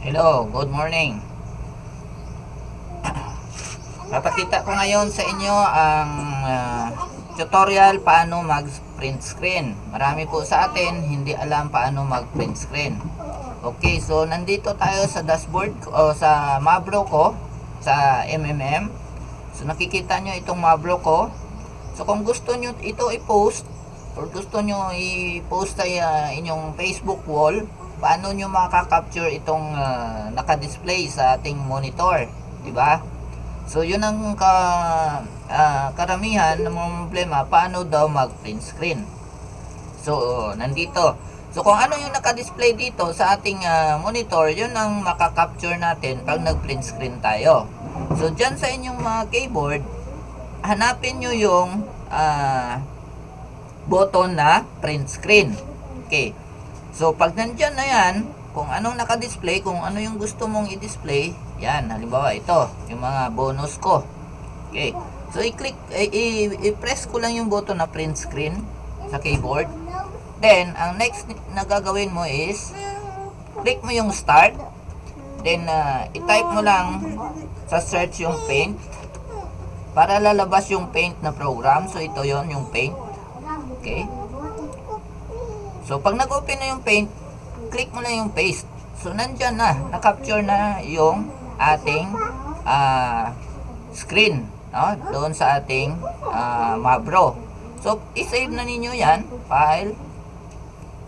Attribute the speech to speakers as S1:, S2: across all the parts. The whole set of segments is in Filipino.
S1: Hello, good morning. Papakita ko ngayon sa inyo ang tutorial paano mag print screen. Marami po sa atin hindi alam paano mag print screen. Okay, so nandito tayo sa dashboard o sa Mavro ko sa MMM. So nakikita nyo itong Mavro ko. So kung gusto nyo ito i-post or gusto nyo i-post sa inyong Facebook wall, paano nyo makaka-capture itong naka-display sa ating monitor, di ba? So yun ang karamihan ng mga problema, paano daw mag-print screen. So nandito. So kung ano yung naka-display dito sa ating monitor, yun ang makaka-capture natin pag nag-print screen tayo. So dyan sa inyong mga keyboard, hanapin nyo yung button na print screen. Okay. So, pag nandyan na yan, kung anong naka-display, kung ano yung gusto mong i-display, yan, halimbawa ito, yung mga bonus ko. Okay. So, i-click, i-press ko lang yung button na print screen sa keyboard. Then, ang next na gagawin mo is, click mo yung start. Then, i-type mo lang sa search yung paint para lalabas yung paint na program. So, ito yon yung paint. Okay. So, pag nag-open na yung paint, click mo lang yung paste. So, nandyan na. Na-capture na yung ating screen. No? Doon sa ating Mavro. So, i-save na ninyo yan. File.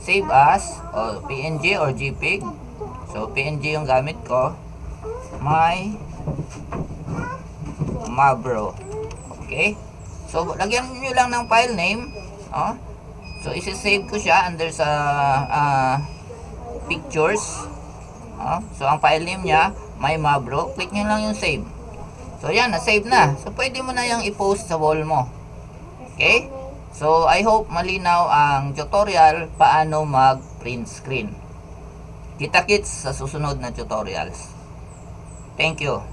S1: Save as. O, PNG or JPEG. So, PNG yung gamit ko. My Mavro. Okay. So, lagyan nyo lang ng file name. Oh. So, isi-save ko siya under sa pictures. So, ang file name niya, My Mavro. Click nyo lang yung save. So, yan, na-save na. So, pwede mo na yung i-post sa wall mo. Okay? So, I hope malinaw ang tutorial paano mag-print screen. Kita-kits sa susunod na tutorials. Thank you.